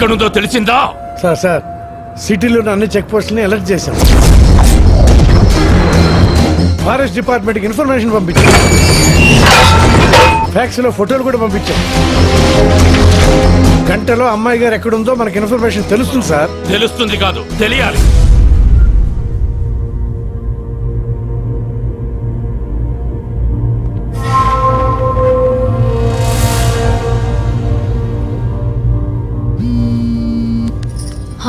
ఎక్కడుందో తెలిసిందా? సార్ సిటీలోని అన్ని చెక్ పోస్టులని అలర్ట్ చేశాం. ఫారెస్ట్ డిపార్ట్మెంట్కి ఇన్ఫర్మేషన్ పంపించాం. ఫ్యాక్స్ లో ఫోటోలు కూడా పంపించాం. గంటలో అమ్మాయి గారు ఎక్కడుందో మనకి ఇన్ఫర్మేషన్ తెలుస్తుంది సార్. తెలుస్తుంది కాదు, తెలియాలి.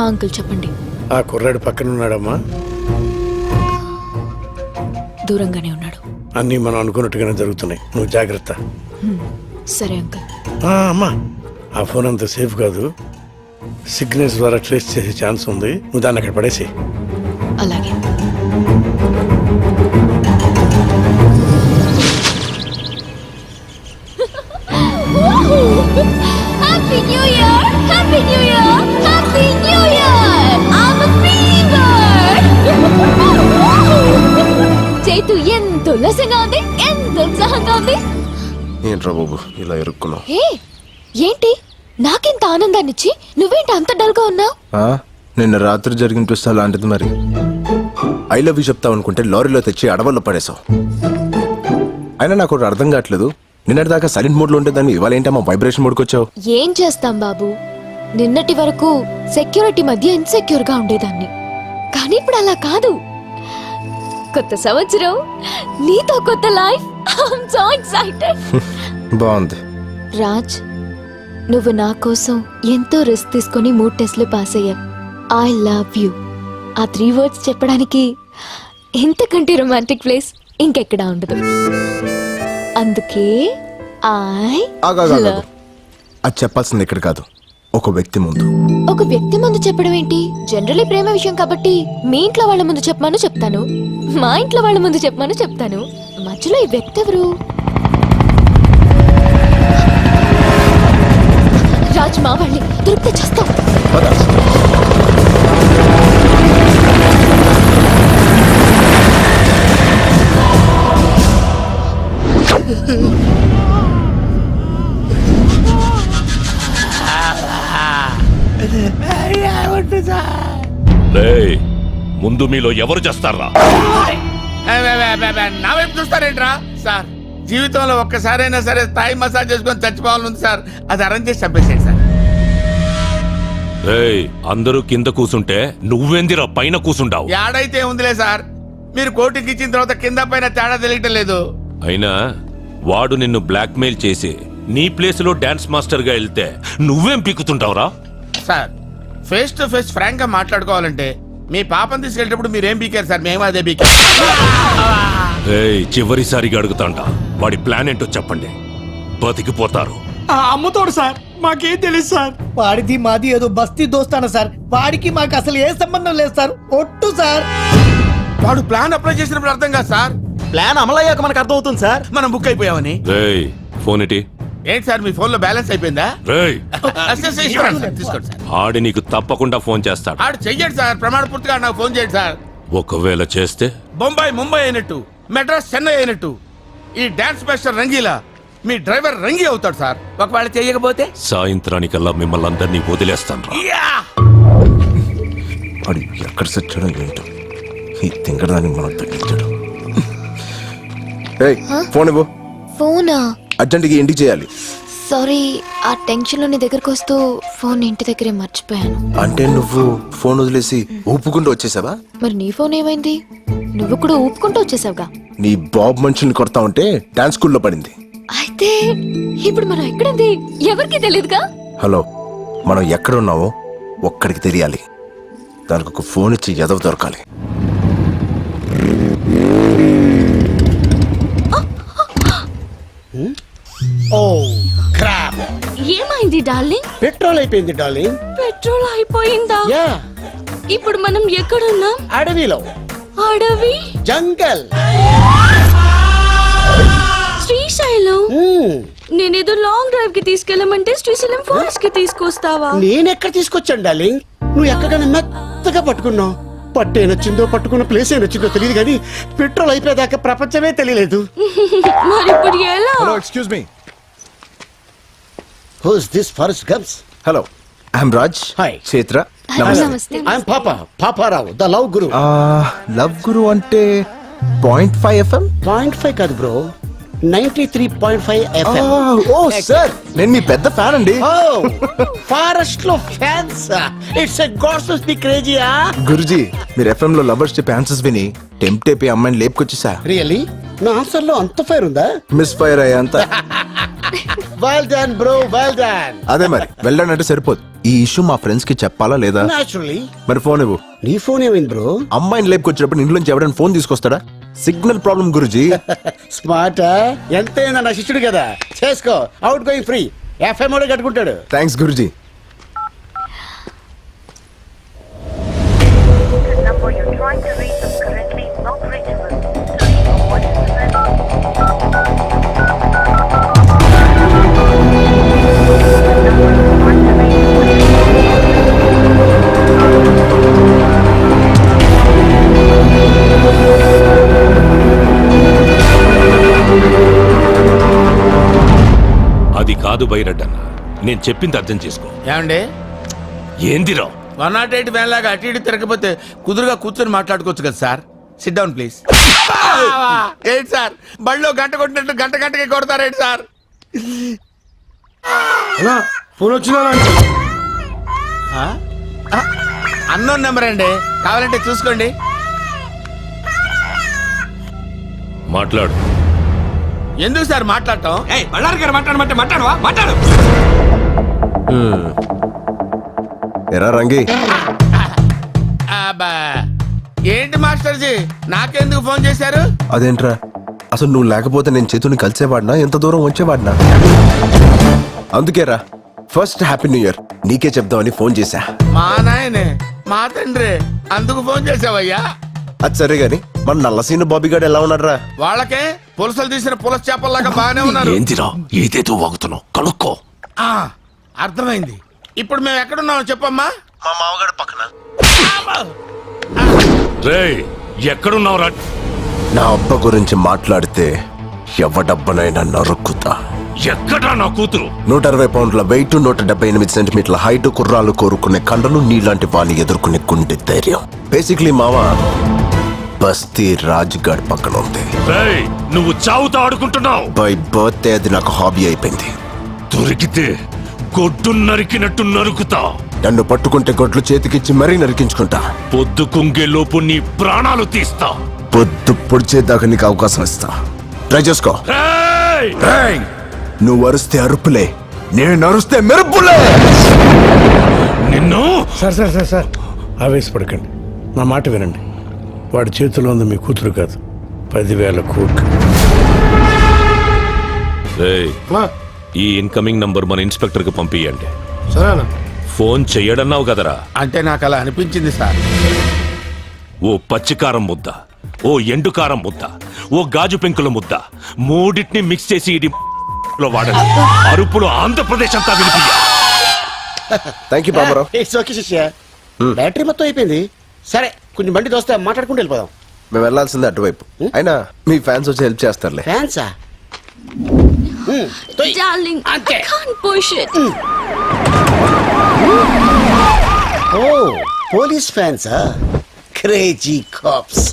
అంకుల్ చెప్పండి. ఆ కుర్రాడు పక్కన ఉన్నాడమ్మా? దూరంగానే ఉన్నాడు. అన్నీ మనం అనుకున్నట్టుగానే జరుగుతున్నాయి. నువ్వు జాగ్రత్త. సరే అంకుల్. అమ్మా, ఆ ఫోన్ అంత సేఫ్ కాదు. సిగ్నల్స్ ద్వారా ట్రేస్ చేసే ఛాన్స్ ఉంది. నువ్వు దాన్ని అక్కడ పడేసి. అలాగే. Happy New Year! Happy New Year! Happy New Year! I'm a fever! Chaitu ఎంత ఉల్లాసంగా ఉంది, ఎంత ఉత్సాహంగా ఉంది. ఏంట్రా బాబు ఇలా ఇరుక్కున్నావు? ఏంటి నాకెంత ఆనందాన్నిచ్చి నువ్వేంటి అంత డల్గా ఉన్నావు? నిన్న రాత్రి జరిగిన ట్విస్ట్ అలాంటిది. మరి ఐ లవ్ యూ చెప్తావు అనుకుంటే లారీలో తెచ్చి అడవుల్లో పడేసావు. అయినా నాకు ఒకటి అర్థం కావట్లేదు. నిన్నటి దాకా సైలెంట్ మోడ్ లో ఉంటే దాన్ని ఇవాళ ఏంటమ్మా వైబ్రేషన్ మోడ్కి వచ్చావు? ఏం చేస్తాం బాబు, నిన్నటి వరకు సెక్యూరిటీ మధ్య ఇన్సెక్యూర్ గా ఉండేదాన్ని. కానీ ఇప్పుడు అలా కాదు. కొత్త సంవత్సరం, నీతో కొత్త లైఫ్. I'm so excited. బాగుంది. రాజ్, నువ్వు నా కోసం ఎంతో రిస్క్ తీసుకొని 3 టెస్ట్లు పాస్ అయ్యావు. I love you. ఆ 3 words చెప్పడానికి ఇంతకంటే రొమాంటిక్ ప్లేస్ ఇంకెక్కడా ఉండదు. అందుకే అది చెప్పాల్సింది ఇక్కడ కాదు, ఒక వ్యక్తి ముందు. ఒక వ్యక్తి ముందు చెప్పడం ఏంటి? జనరల్లీ ప్రేమ విషయం కాబట్టి మీ ఇంట్లో వాళ్ళ ముందు చెప్పమని చెప్తాను, మా ఇంట్లో వాళ్ళ ముందు చెప్పమని చెప్తాను. మధ్యలో ఈ వ్యక్తి ఎవరు? రాజ్, మా వాళ్ళని దొరికితే చేస్తాం. ముందు మీలో ఎవరు చేస్తారా? నా వైపు చూస్తారేంట్రా సార్? జీవితంలో ఒక్కసారైనా సరే థాయ్ మసాజ్ చేసుకొని చచ్చిపోవాలని సార్. అది అరేంజ్ చేసి చంపేసేయండి సార్. అందరూ కింద కూసుంటే నువ్వెందిరా పైన కూసుంటావు? ఏడైతే ఉందిలే సార్, మీరు కోటికి ఇచ్చిన తర్వాత కింద పైన తేడా తెలియటం లేదు. అయినా వాడు నిన్ను బ్లాక్ మెయిల్ చేసి నీ ప్లేస్ లో డాన్స్ మాస్టర్ గా వెళ్తే నువ్వేం పీకుతుంటావురా? Sir, face to face frank గా మాట్లాడుకోవాలంటే మీ పాపని తీసుకెళ్ళేటప్పుడు మీరేం పీకారు సార్? మేము అదే పీకారు. చివరిసారిగా అడుగుతాంట, వాడి ప్లాన్ ఏంటో చెప్పండి, బతికిపోతారు. అమ్ముతాడు సార్, మాకేం తెలుసు సార్. వాడిది మాది ఏదో బస్తీ దోస్తాన సార్. వాడికి మాకు అసలు ఏ సంబంధం లేదు సార్. ఒట్టు సార్. వాడు ప్లాన్ అప్లై చేసినప్పుడు అర్థం కాదు సార్. ప్లాన్ అమలయ్యాక మనకు అర్థం అవుతుంది సార్. మనం బుక్ అయిపోయామని. ఫోన్ ఇటీ. ఏంటి సార్, మీ ఫోన్ లో బ్యాలెన్స్ అయిపోయిందా? తీసుకోండి సార్. ఆడి నీకు తప్పకుండా ఫోన్ చేస్తాడు. ఆడు చెయ్యండి సార్, ప్రమాణ పూర్తిగా నాకు ఫోన్ చేయండి సార్. ఒకవేళ చేస్తే బొంబాయి ముంబై అయినట్టు, మెడ్రాస్ చెన్నై అయినట్టు ఈ డాన్స్ మాస్టర్ రంగీలా మీ డ్రైవర్ రంగి అవుతాడు సార్. ఒకవేళ చేయకపోతే సాయంత్రానికల్లా మిమ్మల్ని అందరినీ వదిలేస్తాను. వాడు ఎక్కడ సచ్చాడో ఏంటో, ఈ తింగరదాన్ని మనం తగ్గించాడు. ఫోన్ ఇవ్వు. ఫోనా? అర్జెంట్గా ఇంటికి చేయాలి. సారీ, ఆ టెన్షన్ లో నీ దగ్గరకు వస్తూ ఫోన్ ఇంటి దగ్గరే మర్చిపోయాను. అంటే నువ్వు ఫోన్ వదిలేసి ఊపుకుంటూ వచ్చేసావా? మరి నీ ఫోన్ ఏమైంది? నువ్వు కూడా ఊపుకుంటూ వచ్చేసావుగా. నీ బాబు మనుషుల్ని కొడతా ఉంటే డాన్స్ స్కూల్లో పడింది. అయితే ఇప్పుడు మనం ఎక్కడుంది ఎవరికి తెలియదుగా. హలో, మనం ఎక్కడ ఉన్నావో ఒక్కడికి తెలియాలి. దానికి ఒక ఫోన్ ఇచ్చి ఎదవ దొరకాలి. ఏమైంది డార్లింగ్? పెట్రోల్ అయిపోయింది డార్లింగ్. పెట్రోల్ అయిపోయిందా? ఇప్పుడు మనం ఎక్కడున్నాం? అడవిలో. అడవి? జంగల్. శ్రీశైలం. నేనేదో లాంగ్ డ్రైవ్ కి తీసుకెళ్ళమంటే శ్రీశైలం ఫారెస్ట్ కి తీసుకొస్తావా? నేనెక్కడ తీసుకొచ్చాను డార్లింగ్? నువ్వు ఎక్కడికైనా మెత్తగా పట్టుకున్నావు. పట్టు ఏనొచ్చిందో పట్టుకున్న ప్లేస్ ఏనొచ్చిందో తెలియదు కానీ పెట్రోల్ అయిపోయేదాకా ప్రపంచమే తెలియలేదు. మరి ఇప్పుడు ఎలా? Hello, excuse me. Who's this forest gums? Hello, I'm Raj. Hi. Chaitra. నమస్తే I'm Paparao the love guru. Love guru అంటే 0.5 FM. 0.5 కాదు బ్రో, 93.5 FM. ఓ సార్, నేను మీ పెద్ద ఫ్యాన్ అండి. ఫారెస్ట్ లో fans. It's a gods the క్రేజీయా. గురుజీ, మీరు FM లో లవర్స్ చెప్పే ఆన్సర్స్ విని టెంప్ట్ అయిపోయి అమ్మాయిని లేపుకొచ్చేసా. రియల్లీ నా ఆన్సర్ లో అంత ఫైర్ ఉందా? మిస్ ఫైర్ అయ్యా అంత. Well done bro, well done. అదే మరి వెళ్ళానంటే సరిపోదు. ఈ ఇష్యూ మా ఫ్రెండ్స్ కి చెప్పాలా లేదా? నాచురల్లీ. మరి ఫోన్ ఇవ్వు. నీ ఫోన్ ఏమైంది బ్రో? అమ్మాయిని లేపుకొచ్చినప్పుడు ఇంట్లోంచి ఎవరైనా ఫోన్ తీసుకొస్తాడా? సిగ్నల్ ప్రాబ్లం గురుజీ. స్మార్ట్. ఎంతైనా నా శిష్యుడు కదా, చేసుకో. Out going free. FM ఓడే కట్టుకుంటాడు. థ్యాంక్స్ గురుజీ. The number you're trying to reach is currently not reachable. To leave a voice message. The number you're trying to reach అది కాదు బైరడ్డన్న, నేను చెప్పింది అర్థం చేసుకో. ఏమండి ఏందిరా 108 వ్యాన్ లాగా అటు ఇటు తిరగకపోతే కుదురుగా కూర్చొని మాట్లాడుకోవచ్చు కదా సార్. SIT down please. ఏంటి సార్ బళ్ళో గంట కొట్టినట్టు గంట గంటకి కొడతారేంటి సార్? ఫోన్ వచ్చిందా? అన్నోన్ నెంబర్ అండి, కావాలంటే చూసుకోండి. మాట్లాడు. ఎందుకు సార్ మాట్లాడటం? ఎరా రంగి, అబ్బా, ఏంటి మాస్టర్ జీ నాకెందుకు ఫోన్ చేశారు? అదేంట్రా, అసలు నువ్వు లేకపోతే నేను చేతుని కలిసేవాడినా, ఎంత దూరం వచ్చేవాడినా? అందుకేరా ఫస్ట్ హ్యాపీ న్యూ ఇయర్ నీకే చెప్దామని ఫోన్ చేశా. మా నాయనే, మా తండ్రి, అందుకు ఫోన్ చేసావయ్యా? అది సరే గాని మన నల్లసీను బాబీ గారు ఎలా ఉన్నారా? వాళ్ళకే పులసలు తీసిన పులస చేపల్లాగా బాగానే ఉన్నారు. ఏందిరా ఏదేదో వాగుతున్నావు, కనుక్కో. ఆ, అర్థమైంది. ఇప్పుడు మేము ఎక్కడున్నామో చెప్పమ్మా. మా మామగారు పక్కన. రేయ్ ఎక్కడున్నావురా? నా అబ్బ గురించి మాట్లాడితే ఎవడబ్బనైనా నరుక్కుతా. ఎక్కడా నా కూతురు? 160 పౌండ్ల వెయిట్, 178 సెంటీమీటర్ల హైట్, కుర్రాలు కోరుకునే కండలు, నీలాంటి వాణ్ణి ఎదుర్కొనే గుండె ధైర్యం. బేసిక్లీ మావా బస్తీ రాజ్గాడ్ పక్కన ఉంది. రేయ్ నువ్వు చావుతో ఆడుకుంటున్నావు. బై బర్త్డే అది నాకు హాబీ అయిపోయింది. దొరికితే గొడ్డు నరికినట్టు నరుకుతా. నన్ను పట్టుకుంటే గొడ్లు చేతికిచ్చి మరీ నరికించుకుంటా. పొద్దు కుంగే లోపు నీ ప్రాణాలు తీస్తా. పొద్దు పొడిచేదాకా నీకు అవకాశం ఇస్తా. ట్రై చేసుకో. రేయ్! నువ్వు అరుస్తే అరుపులే, నేను అరుస్తే మెరుపులే. నిన్ను సార్ సార్ సార్ సార్ ఆవేశపడకండి, నా మాట వినండి. వాడి చేతిలో ఉంది మీ కూతురు కాదు, 10,000 కోట్లు. రేయ్, ఈ ఇన్కమింగ్ నంబర్ మన ఇన్స్పెక్టర్ కి పంపియండి. సరేనా? ఫోన్ చెయ్యడన్నావు కదరా? అంటే నాకు అలా అనిపించింది సార్. ఓ పచ్చికారం ముద్ద, ఓ ఎండుకారం ముద్ద, ఓ గాజు పెంకుల ముద్ద, మూడింటిని మిక్స్ చేసి ఇది లో వాడండి. అరుపులు ఆంధ్రప్రదేశ్ అంతా వినిపించ. Thank you Baburao. It's okay శిష్య. బ్యాటరీ మొత్తం అయిపోయింది. సరే కొంచెం బండి దోస్తే మాట్లాడుకుంటూ వెళ్ళిపోదాం. మేము వెళ్ళాల్సిందే అటువైపు. అయినా మీ ఫ్యాన్స్ వచ్చి హెల్ప్ చేస్తారులే. ఫ్యాన్సా? Darling, Okay. I can't push it. Oh police ఫ్యాన్సా? Crazy cops.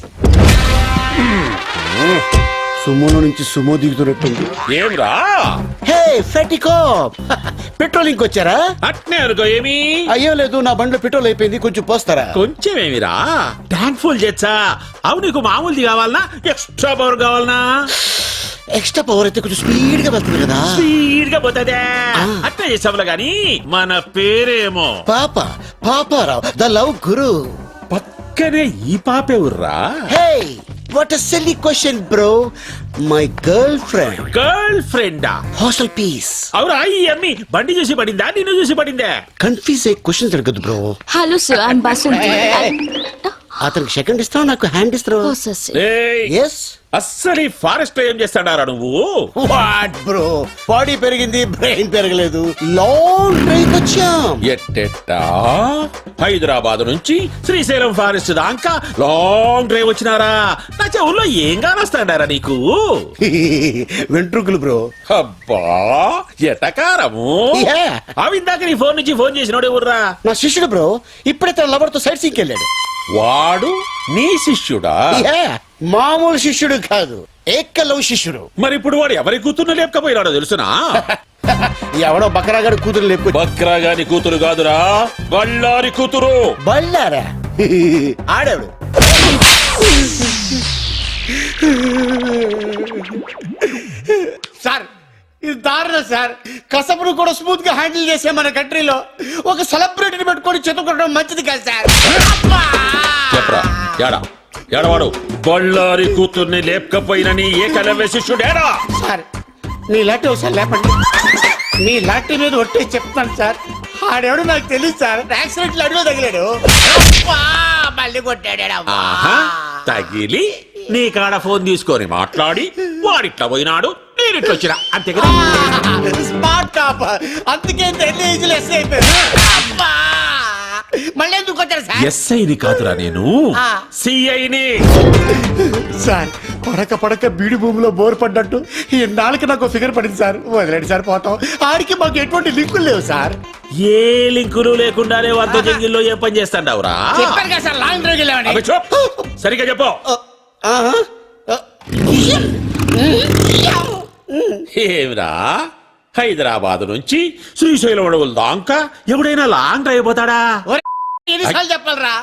సుమోలో నుంచి సుమో దిగుతున్నట్టుంది. ఏమ్రా హే ఫెటీ కాప్, పెట్రోలింగ్ వచ్చారా? అట్నే అనుకో. ఏమి అయ్యో లేదు, నా బండిలో పెట్రోల్ అయిపోయింది, కొంచెం పోస్తారా? కొంచెం ఏమిరా ట్యాంక్ ఫుల్ చేచ్చా. అవు నీకు మామూలుది కావాలనా ఎక్స్ట్రా పవర్ కావాలనా? ఎక్స్ట్రా పవర్ అయితే కొంచెం స్పీడ్ గా వెళ్తుంది కదా. స్పీడ్ గా పోతుందే. అట్లా చేసావులా గాని మన పేరేమో పాపారావు ద లవ్ గురు. పక్కనే ఈ పాపే ఉర్రా. Hey what a silly question bro. My girlfriend. Girl ఫ్రెండా? Hostel piece. అవురా ఈ అమ్మి బండి చూసి పడిందా నిన్ను చూసి పడిందే? కన్ఫ్యూజ్ అయ్యే క్వశ్చన్స్ అడగదు bro. Hello sir, I'm Basunti. అతనికి సెకండ్ ఇస్తావు, నాకు హ్యాండ్ ఇస్తావు. ఓ సార్. ఏయ్, ఎస్ అస్సలు ఈ ఫారెస్ట్ లో ఏం చేస్తాడారా నువ్వు? వాట్ బ్రో, బాడీ పెరిగింది బ్రెయిన్ పెరగలేదు. లాంగ్ డ్రైవ్ వచ్చాం. ఎట్టెట్టా హైదరాబాద్ నుంచి శ్రీశైలం ఫారెస్ట్ దాకా లాంగ్ డ్రైవ్ వచ్చినారా? నా చెవుల్లో ఏం కానొస్తాడారా నీకు? వెంట్రుకలు బ్రో. అబ్బా ఎటకారము. Yeah. అవిందాక నీ ఫోన్ నుంచి ఫోన్ చేసినోడే ఊర్రా? నా శిష్యుడు బ్రో, ఇప్పుడే తన లవర్ తో సైట్ సీకి వెళ్ళాడు. వాడు నీ శిష్యుడా? Yeah. మామూలు శిష్యుడు కాదు, ఏకలవ్ శిష్యుడు. మరి ఇప్పుడు వాడు ఎవరి కూతుర్ని లేపకపోయినాడో తెలుసునా? ఎవడో బకరాగాడు కూతురు లేపు. బక్రా గాని కూతురు కాదురా, బళ్ళారి కూతురు. బళ్ళారా? ఆడాడు. సార్ ఇది దారుణం సార్. కసపును కూడా స్మూత్ గా హ్యాండిల్ చేసే మన కంట్రీలో ఒక సెలబ్రిటీని పెట్టుకొని చెతుకోవడం మంచిది కాదు సార్. చెప్పరా ఏడా ఏడవాడు? బళ్ళారి కూతుర్ని లేపకపోయినని ఏకలవ్య శిష్యుడేడా? సార్ నీ లాంటి ఒకసారి లేపండి. నీ లాంటి మీద ఒట్టే చెప్తాను సార్. ఆడెవడు నాకు తెలియదు సార్. యాక్సిడెంట్ లో అడిలో తగిలాడు. మళ్ళీ కొట్టాడు. ఆహా, తగిలి నీ కాడ ఫోన్ తీసుకొని మాట్లాడి వాడిట్లా పోయినాడు, నేనిట్లా వచ్చినా, అంతే కదా? Smart top. అందుకే ఎన్ని ఏజ్లు ఎస్ అయిపోయారు. మళ్ళీ ఎందుకు కొట్టారు సార్? ఎస్ఐని కాదురా నేను, సిఐని. సార్ పడక పడక బీడి భూమిలో బోర్ పడ్డట్టు ఈ నాలుగు నాకు ఫిగర్ పడింది సార్. వదిలేండి సార్, పోతాం. ఆడికి మాకు ఎటువంటి లింకులు లేవు సార్. ఏ లింకులు లేకుండానే వారితో జంగిల్లో ఏ పని చేస్తాండవురా? చెప్పారు కదా సార్, లాంగ్ డ్రైవ్ వెళ్ళామని. అబ్బే చూప్. సరిగ్గా చెప్పు. ఏమిరా, హైదరాబాద్ నుంచి శ్రీశైలం అడవుల దాకా ఎవడైనా లాంగ్ డ్రైవ్ పోతాడా? ఎన్నిసార్లు చెప్పాలరా?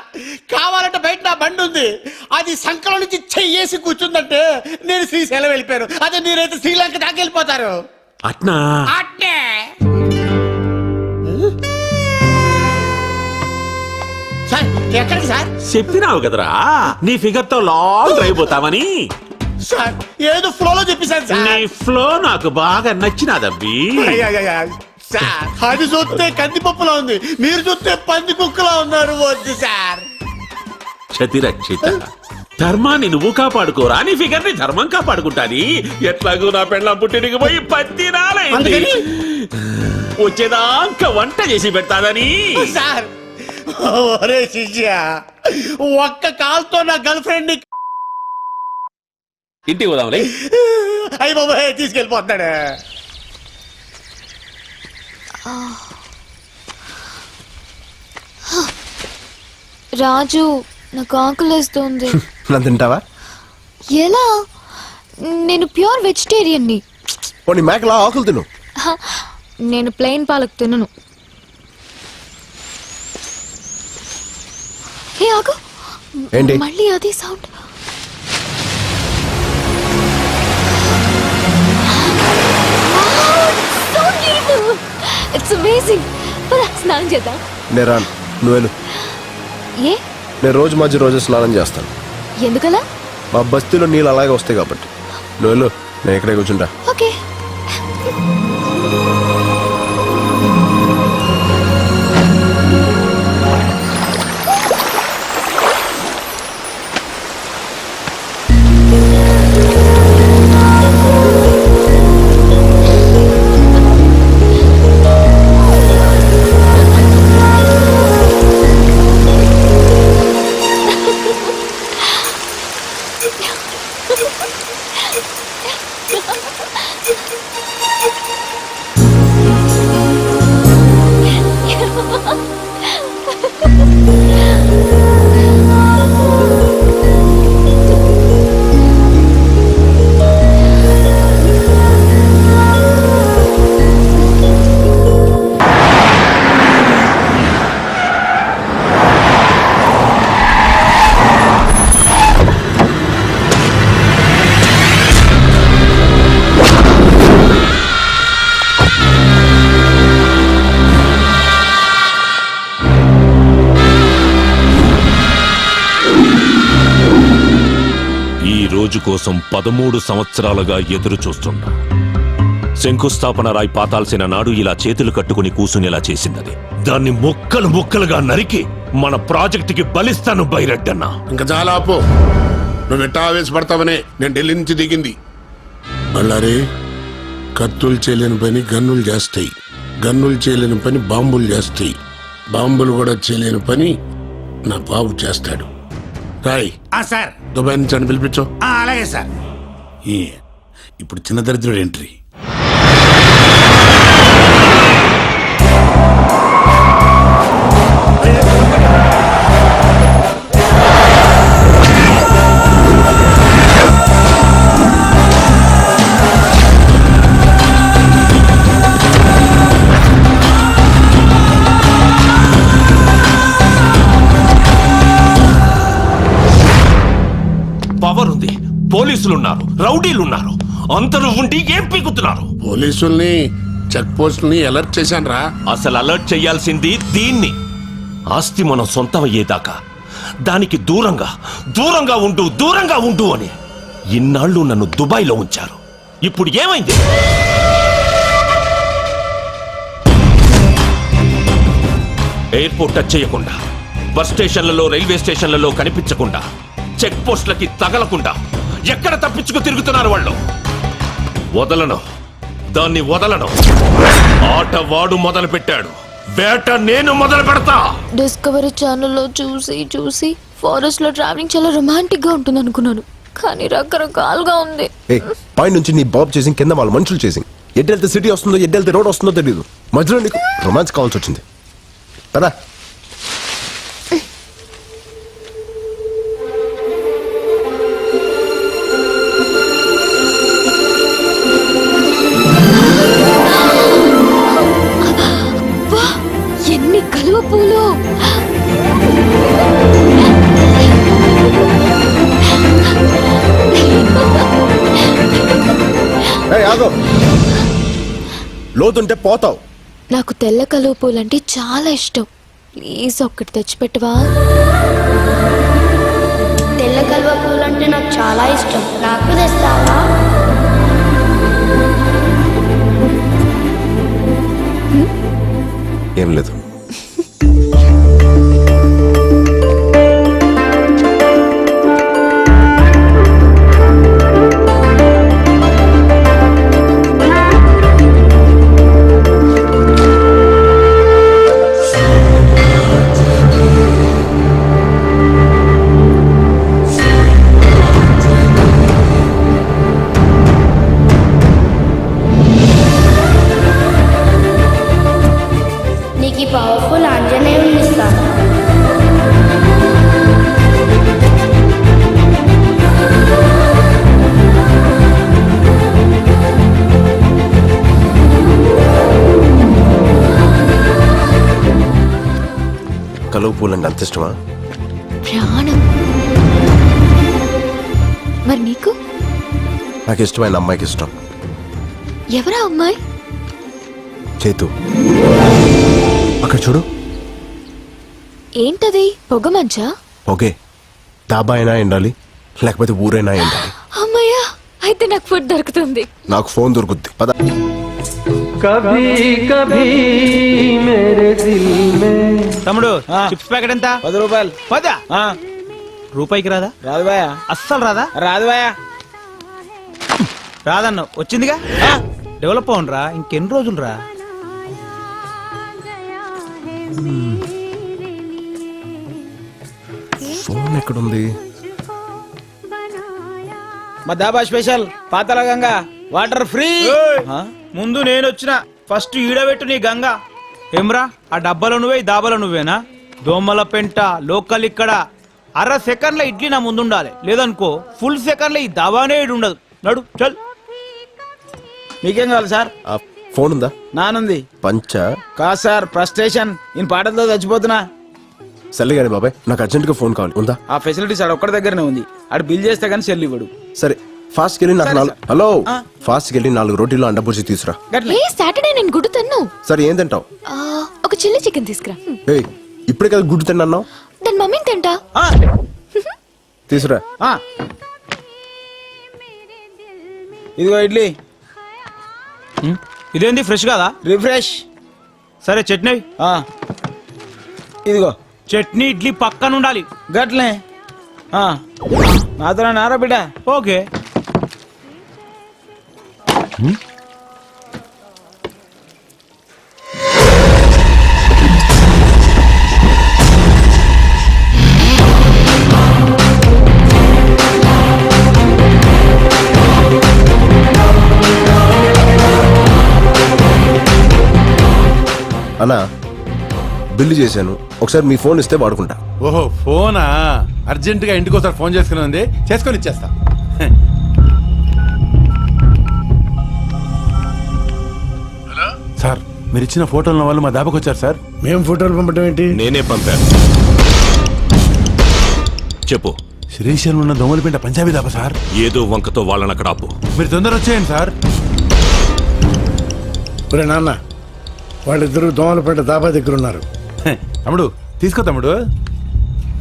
కావాలంటే బయట నా బండి ఉంది, అది సంకలం నుంచి చెయ్యేసి కూర్చుందంటే నేను శ్రీశైలం వెళ్ళిపోయాను. అదే మీరైతే శ్రీలంక దాకా వెళ్ళిపోతారు. అట్నా? అట్నే. సార్ ఎక్కడికి సార్? చెప్పినావు కదరా నీ ఫిగర్ తో లాంగ్ డ్రైవ్ పోతామని. సార్ ఏదో ఫ్లోలో చెప్పేశాను నీ సార్. ఫ్లో నాకు బాగా నచ్చినాదబ్బి. సార్ అది చూస్తే కందిపప్పులా ఉంది, మీరు చూస్తే పంది కుక్కలా ఉన్నారు. వద్దు సార్. క్షతిరక్షిత, ధర్మాన్ని నువ్వు కాపాడుకోరా, నీ ఫిగర్ ని ధర్మం కాపాడుకుంటాది. ఎట్లాగూ నా పెళ్ళం పుట్టినకి పోయి 10 నాలైంది. అందుకని? వచ్చేదాకా వంట చేసి పెడతాదని. సార్ ఒరే శిష్య, ఒక్క కాల్తో నా గర్ల్ ఫ్రెండ్ ని ఇంటికి పోదాంలే. అయ్యి బాబాయ్ తీసుకెళ్ళిపోతున్నాడు. రాజు, నాకు ఆకలేస్తుంది. నన్ను తింటావా? ఎలా? నేను ప్యూర్ వెజిటేరియన్ని. పోనీ మేకలా ఆకులు తిను. నేను ప్లెయిన్ పాలక్ తినను. హే ఆగు. ఏంటి? మళ్ళీ అదే సౌండ్. It's amazing. స్నానం చేద్దాం. నేను రాను, నువ్వు వెళ్ళు. ఏ? నేను రోజు స్నానం చేస్తాను. ఎందుకలా? మా బస్తీలో నీళ్ళు అలాగే వస్తాయి కాబట్టి. నువ్వు వెళ్ళు, నేను ఇక్కడే కూర్చుంటా. ఓకే. రోజు కోసం 13 సంవత్సరాలుగా ఎదురు చూస్తున్నా. శంకుస్థాపన రాయి పాతాల్సిన నాడు ఇలా చేతులు కట్టుకుని కూసునేలా చేసిందది. దాన్ని ముక్కలు ముక్కలుగా నరికి మన ప్రాజెక్టుకి బలిస్తాను బైరెడ్డన్నా. ఇంకా చాలా ఆపు. నువ్వు ఎట్టా ఆవేశపడతావనే నేను ఢిల్లీ నుంచి దిగింది. బళ్ళారే, కత్తులు చేయలేని పని గన్నులు చేస్తాయి, గన్నులు చేయలేని పని బాంబులు చేస్తాయి, బాంబులు కూడా చేయలేని పని నా బాబు చేస్తాడు. రాయ్, సార్. దుబాయ్ నుంచి అని పిలిపించు. అలాగే సార్. ఇప్పుడు చిన్న దరిద్రుడు ఎంట్రీ. పవర్ ఉంది, పోలీసులున్నారు, రౌడీలున్నారు, అందరూ ఉండి ఏం పీకుతున్నారు? పోలీసుల్ని చెక్ పోస్టుల్ని అలర్ట్ చేశాను రా. అసలు అలర్ట్ చేయాల్సింది దీన్ని. ఆస్తి మనం సొంతమయ్యేదాకా దానికి దూరంగా దూరంగా ఉండు అని ఇన్నాళ్ళు నన్ను దుబాయ్లో ఉంచారు. ఇప్పుడు ఏమైంది? ఎయిర్పోర్ట్ టచ్ చేయకుండా, బస్ స్టేషన్లలో, రైల్వే స్టేషన్లలో కనిపించకుండా, చెక్ పోస్టులకి తగలకుండా ఎక్కడ తప్పించుకు తిరుగుతున్నారు వాళ్ళు? వదలను, దాన్ని వదలను. ఆట వాడు మొదలు పెట్టాడు, వేట నేను మొదలు పెడతా. డిస్కవరీ ఛానల్లో చూసి ఫారెస్ట్ లో ట్రావెలింగ్ చాలా రొమాంటిక్ గా ఉంటుంది అనుకున్నాను, కానీ రకరకాలుగా ఉంది. పై నుంచి నీ బాబు చేసి కింద వాళ్ళ మనుషులు చేసి ఎడ్డెళ్తే సిటీ వస్తుందో ఎడ్డెళ్తే రోడ్ వస్తుందో తెలియదు. మధ్యలో నీకు రొమాన్స్ కావాల్సి వచ్చింది కదా. ఎన్ని కలువ పూలు! ఆగో, లోతుంటే పోతావు. నాకు తెల్ల కలువ పూలు అంటే చాలా ఇష్టం. ప్లీజ్ ఒక్కటి తెచ్చిపెట్టవా? తెల్ల కలువ పూలు అంటే నాకు చాలా ఇష్టం. నాకు తెస్తావా? ఏం లేదు. నీకు ఈ పవర్ఫుల్ ఆంజనేయుని ఇస్తాను. కలువ పూలు అంటే అంత ఇష్టమా? ప్రాణం. మరి నీకు? నాకు ఇష్టమైన అమ్మాయికి ఇష్టం. ఎవరా అమ్మాయి? చేతు, అక్కడ చూడు. ఏంటది? పొగ మంచా? ఓకే, డాబా అయినా ఎండాలి, లేకపోతే ఊరైనా ఎండాలి. అమ్మయ్యా, అయితే నాకు ఫుడ్ దొరుకుతుంది. నాకు ఫోన్ దొరుకుద్ది. పద. తమ్ముడు, చిప్స్ ప్యాకెట్ ఎంత? 10 రూపాయలు. 10? రూపాయికి రాదా? రాదు బాయా. అస్సలు రాదా? రాదు బాయా. రాదన్న వచ్చిందిగా. డెవలప్ అవునరా, ఇంకెన్ని రోజులు రా. ఫోన్ ఎక్కడుంది? మా dhaba special Patala Ganga water free. ముందు నేను వచ్చిన ఫస్ట్ ఈడబెట్టు నీ గంగా. ఏమ్రా, ఆ డబ్బాలో నువ్వే, ఈ దాబాలో నువ్వేనా? దోమల పెంట లోకల్ ఇక్కడ. అర సెకండ్ల ఇడ్లీ నా ముందు ఉండాలి, లేదనుకో ఫుల్ సెకండ్ల ఈ దాబానే ఇడు ఉండదు. నడు చల్. మీకేం కావాలి సార్? ఆ ఫోన్ ఉందా? నానుంది. పంచ కాదు సార్, ఫ్రస్ట్రేషన్. నేను పాటలతో చచ్చిపోతున్నా. సర్లే కానీ బాబాయ్, నాకు అర్జెంట్గా ఫోన్ కావాలి. ఉందా? ఆ ఫెసిలిటీస్ ఆడ ఒక్కడి దగ్గరనే ఉంది. ఆడు బిల్ చేస్తే కానీ సెల్ ఇవ్వడు. సరే, ఫాస్ట్ వెళ్ళి నాకు సరే, నాలుగు. సరే. హలో, ఆ. ఫాస్ట్ వెళ్ళి 4 రోటీలు అండపూసి తీసురా. గట్ల ఏ సాటర్డే నేను గుడ్డు తిన్ను. సరే, ఏం తింటావు? ఒక చిల్లీ చికెన్ తీసుకురా. ఏయ్, ఇప్పుడే కదా గుడ్డు తిన్నావు. దాని మమ్మీని తింటా. ఆ, తీసురా. ఆ. ఇదిగో ఇడ్లీ. ఇదేంది ఫ్రెష్ కాదా? రిఫ్రెష్. సరే చట్నీ. ఆ. ఇదిగో చట్నీ ఇడ్లీ పక్కన ఉండాలి. గట్లే. ఆ. నాతో నారా బిడ్డ ఓకే. అన్నా బిల్లు చేశాను, ఒకసారి మీ ఫోన్ ఇస్తే వాడుకుంటా. ఓహో ఫోనా? అర్జెంటుగా ఇంటికి ఒకసారి ఫోన్ చేసుకుని ఉంది, చేసుకొని ఇచ్చేస్తా. సార్ మీరు ఇచ్చిన ఫోటోల వాళ్ళు మా దాబాకి వచ్చారు సార్. మేము ఫోటోలు పంపడం ఏంటి? నేనే పంపాను. చెప్పు. శ్రీశైలం ఉన్న దొంగలపేట పంజాబీ దాబా సార్. ఏదో వంకతో వాళ్ళని అక్కడ ఆపు. మీరు తొందర వచ్చేయండి సార్. ఒరే నాన్న, వాళ్ళిద్దరూ దోమలపేట దాబా దగ్గర ఉన్నారు. తమ్ముడు తీసుకో తమ్ముడు,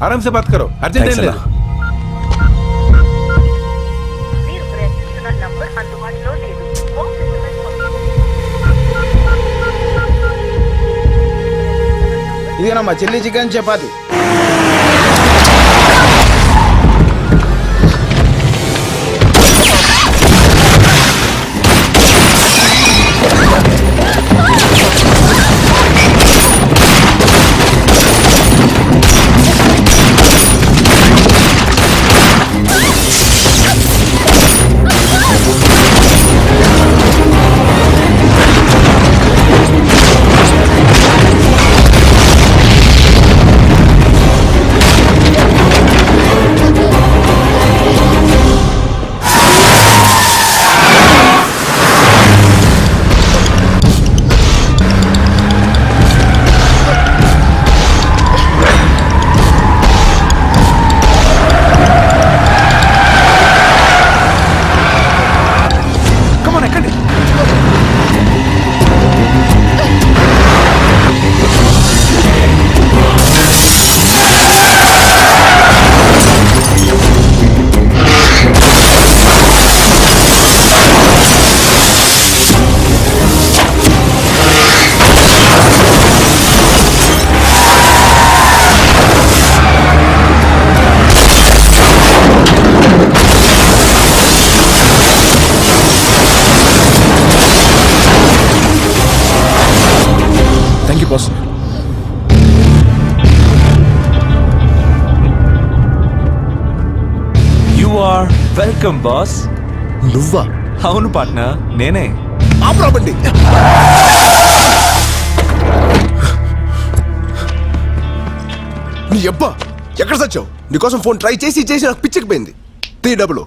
ఆరాంసే బాత్ కరో, అర్జెంట్ ఏం లేదు. మీరు ప్రయత్నిస్తున్న నంబర్ అందుబాటులో లేదు. ఇదేనమ్మా chilli chicken chapati. Welcome boss. నువ్వా? అవును పార్ట్నర్, నేనే. ఆపరాబండి. నీ అబ్బా ఎక్కడ సచ్చావు? నీకోసం ఫోన్ ట్రై చేసి నాకు పిచ్చకపోయింది. డబ్బులు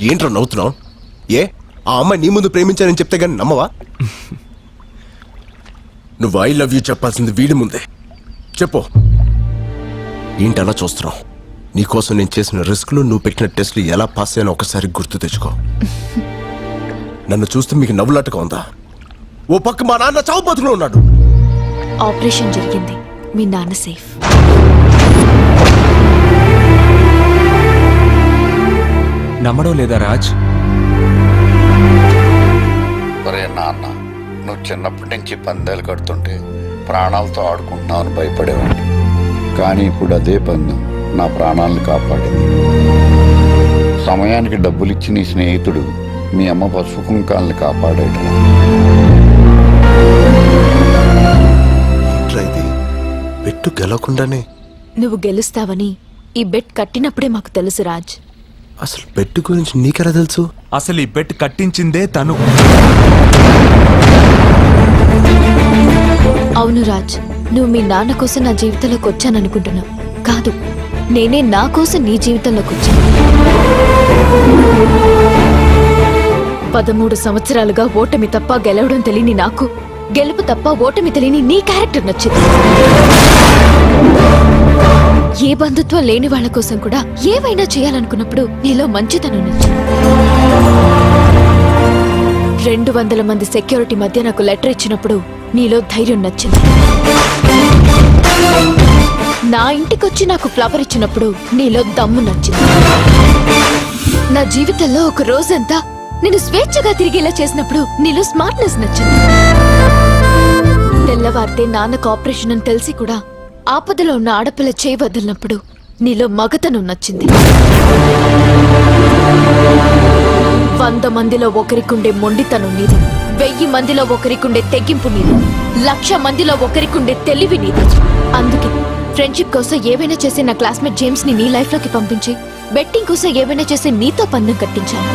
ఏంట్రా నవ్వుతున్నావు? ఏ ఆ అమ్మాయి నీ ముందు ప్రేమించానని చెప్తే గానీ నమ్మవా? నువ్వు ఐ లవ్ యూ చెప్పాల్సింది వీడి ముందే. చెప్పు. ఏంటి అలా చూస్తున్నావు? నీకోసం నేను చేసిన రిస్క్లు, నువ్వు పెట్టిన టెస్ట్లు ఎలా పాస్ అయ్యానో ఒకసారి గుర్తు తెచ్చుకో. నన్ను చూస్తే మీకు నవ్వులాటగా ఉందా? ఓ పక్క మా నాన్న చావు బతుకులో ఉన్నాడు. ఆపరేషన్ జరిగింది, మీ నాన్న సేఫ్. నమ్మడం లేదా రాజ్? ఒరే నాన్న, నువ్వు చిన్నప్పటి నుంచి పందాలు కడుతుంటే ప్రాణాలతో ఆడుకుంటున్నావు భయపడేవాడు. కానీ ఇప్పుడు అదే పందెం నా ప్రాణాలను కాపాడింది. సమయానికి డబ్బులిచ్చి నీ స్నేహితుడు మీ అమ్మ పసుపు కుంకాలను కాపాడాడు. పెట్టు గెలవకుండానే నువ్వు గెలుస్తావని ఈ బెట్ కట్టినప్పుడే మాకు తెలుసు రాజ్. అసలు బెట్ గురించి నీకెలా తెలుసు? అసలు ఈ బెట్ కట్టించిందే తను. అవును రాజ్, నువ్వు మీ నాన్న కోసం నా జీవితంలోకి వచ్చాననుకుంటున్నావు. కాదు, నేనే నా కోసం నీ జీవితంలోకి వచ్చాను. 13 సంవత్సరాలుగా ఓటమి తప్ప గెలవడం తెలియని నాకు, గెలుపు తప్ప ఓటమి తెలియని నీ క్యారెక్టర్ నచ్చింది. ఏ బంధుత్వం లేని వాళ్ళ కోసం కూడా ఏవైనా చేయాలనుకున్నప్పుడు నీలో మంచితనం నచ్చింది. 200 మంది సెక్యూరిటీ మధ్య నాకు లెటర్ ఇచ్చినప్పుడు నీలో ధైర్యం నచ్చింది. నా ఇంటికొచ్చి నాకు ఫ్లవర్ ఇచ్చినప్పుడు నీలో దమ్ము నచ్చింది. నా జీవితంలో ఒక రోజంతా నేను స్వేచ్ఛగా తిరిగేలా చేసినప్పుడు నీలో స్మార్ట్నెస్ నచ్చింది. తెల్లవారితే నాన్నకు ఆపరేషన్ అని తెలిసి కూడా ఆపదలో ఉన్న ఆడపిల్ల చేయి వదిలినప్పుడు నీలో మగతనం నచ్చింది. 100 మందిలో ఒకరికుండే మొండితనం నీది, 1000 మందిలో ఒకరికుండే తెగింపు నీది, 1,00,000 మందిలో ఒకరికుండే తెలివి నీది. అందుకే ఫ్రెండ్షిప్ కోసం ఏవైనా చేసే నా క్లాస్మేట్ జేమ్స్ ని నీ లైఫ్ లోకి పంపించి బెట్టింగ్ కోసం ఏవైనా చేసే నీతో పందెం కట్టించాను.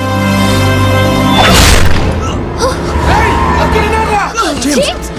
జేమ్స్!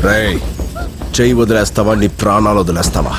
రేయ్, చెయ్యి వదిలేస్తావా? నీ ప్రాణాలు వదిలేస్తావా?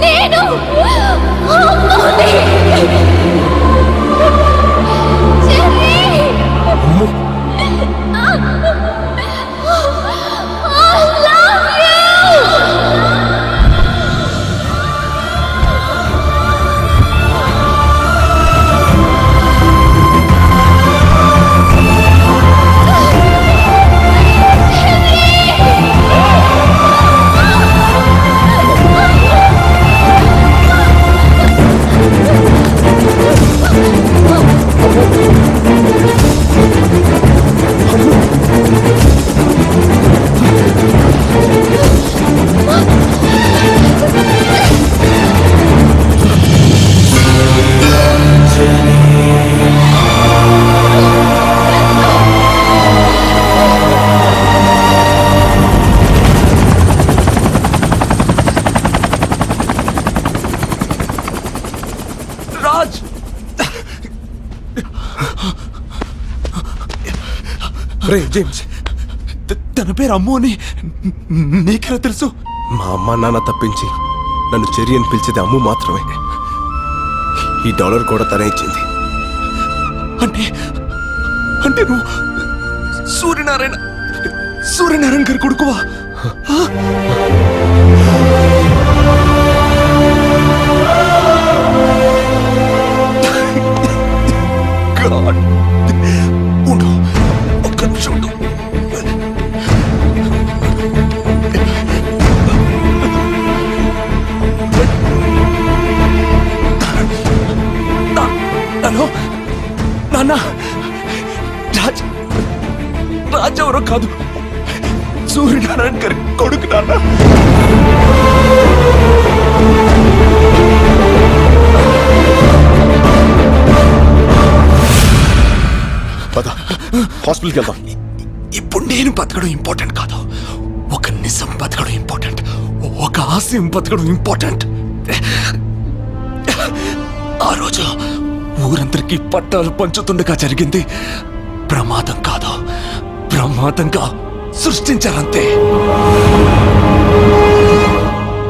నేను రాజ్ రే జేమ్స్, తన పేరు అమ్ము అని నీకెలా తెలుసు? మా అమ్మ నాన్న తప్పించి నన్ను చెరి అని పిలిచేది అమ్ము మాత్రమే. ఈ డాలర్ కూడా తనే ఇచ్చింది. అంటే అంటే నువ్వు సూర్యనారాయణ గారి కొడుకువా? God. ఉండు, ఒక్క నిమిషం ఉండు. హలో నాన్న, రాజ్ ఎవరో కాదు, సూర్యనారాయణ గారి కొడుకు నాన్న. పద, హాస్పిటల్కి వెళ్దాం. ఇప్పుడు నేను బతకడం ఇంపార్టెంట్ కాదు, ఒక నిజం బతకడం ఇంపార్టెంట్, ఒక ఆశయం బతకడం ఇంపార్టెంట్. ఆ రోజు ఊరందరికీ పట్టాలు పంచుతుండగా జరిగింది ప్రమాదం కాదు, ప్రమాదంగా సృష్టించారంతే.